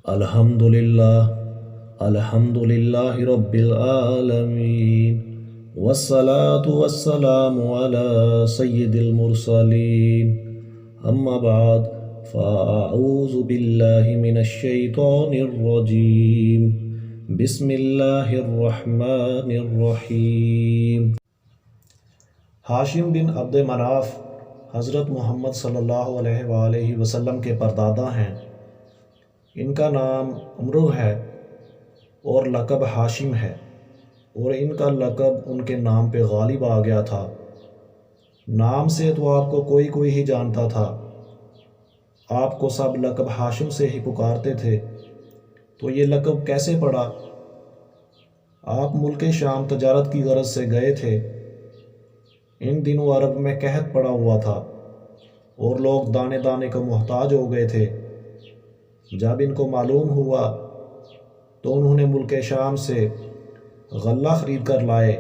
الحمد للہ رب العالمین والصلاة والسلام علی سید المرسلین اما بعد فاعوذ باللہ من الشیطان الرجیم بسم اللہ الرحمن الرحیم۔ ہاشم بن عبد مناف حضرت محمد صلی اللہ علیہ وآلہ وسلم کے پردادا ہیں۔ ان کا نام عمرو ہے اور لقب ہاشم ہے، اور ان کا لقب ان کے نام پہ غالب آ گیا تھا۔ نام سے تو آپ کو کوئی ہی جانتا تھا، آپ کو سب لقب ہاشم سے ہی پکارتے تھے۔ تو یہ لقب کیسے پڑا؟ آپ ملک شام تجارت کی غرض سے گئے تھے۔ ان دنوں عرب میں قحط پڑا ہوا تھا اور لوگ دانے دانے کو محتاج ہو گئے تھے۔ جب ان کو معلوم ہوا تو انہوں نے ملک شام سے غلہ خرید کر لائے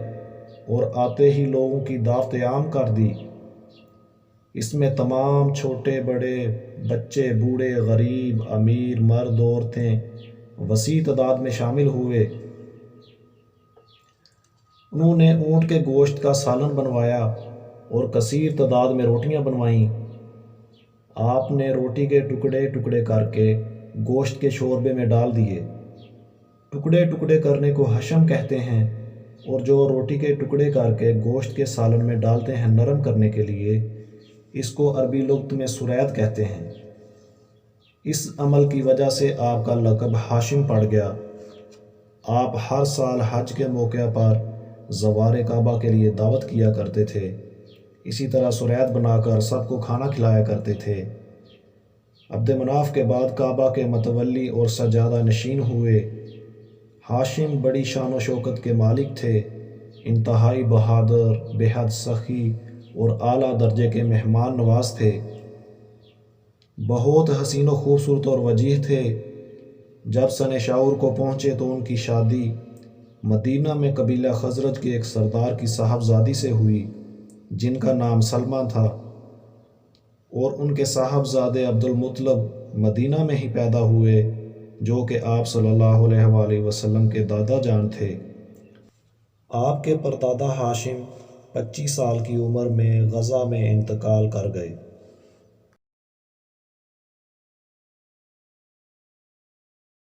اور آتے ہی لوگوں کی دعوت عام کر دی۔ اس میں تمام چھوٹے بڑے، بچے بوڑھے، غریب امیر، مرد عورتیں وسیع تعداد میں شامل ہوئے۔ انہوں نے اونٹ کے گوشت کا سالن بنوایا اور کثیر تعداد میں روٹیاں بنوائیں۔ آپ نے روٹی کے ٹکڑے ٹکڑے کر کے گوشت کے شوربے میں ڈال دیے۔ ٹکڑے ٹکڑے کرنے کو حشم کہتے ہیں، اور جو روٹی کے ٹکڑے کر کے گوشت کے سالن میں ڈالتے ہیں نرم کرنے کے لیے، اس کو عربی لغت میں سرید کہتے ہیں۔ اس عمل کی وجہ سے آپ کا لقب ہاشم پڑ گیا۔ آپ ہر سال حج کے موقع پر زوار کعبہ کے لیے دعوت کیا کرتے تھے، اسی طرح سرید بنا کر سب کو کھانا کھلایا کرتے تھے۔ عبد مناف کے بعد کعبہ کے متولی اور سجادہ نشین ہوئے۔ ہاشم بڑی شان و شوکت کے مالک تھے، انتہائی بہادر، بے حد سخی اور اعلیٰ درجے کے مہمان نواز تھے۔ بہت حسین و خوبصورت اور وجیح تھے۔ جب سن شعور کو پہنچے تو ان کی شادی مدینہ میں قبیلہ خزرج کے ایک سردار کی صاحبزادی سے ہوئی جن کا نام سلمہ تھا، اور ان کے صاحبزادے عبد المطلب مدینہ میں ہی پیدا ہوئے، جو کہ آپ صلی اللہ علیہ وآلہ وسلم کے دادا جان تھے۔ آپ کے پردادا ہاشم 25 سال کی عمر میں غزہ میں انتقال کر گئے۔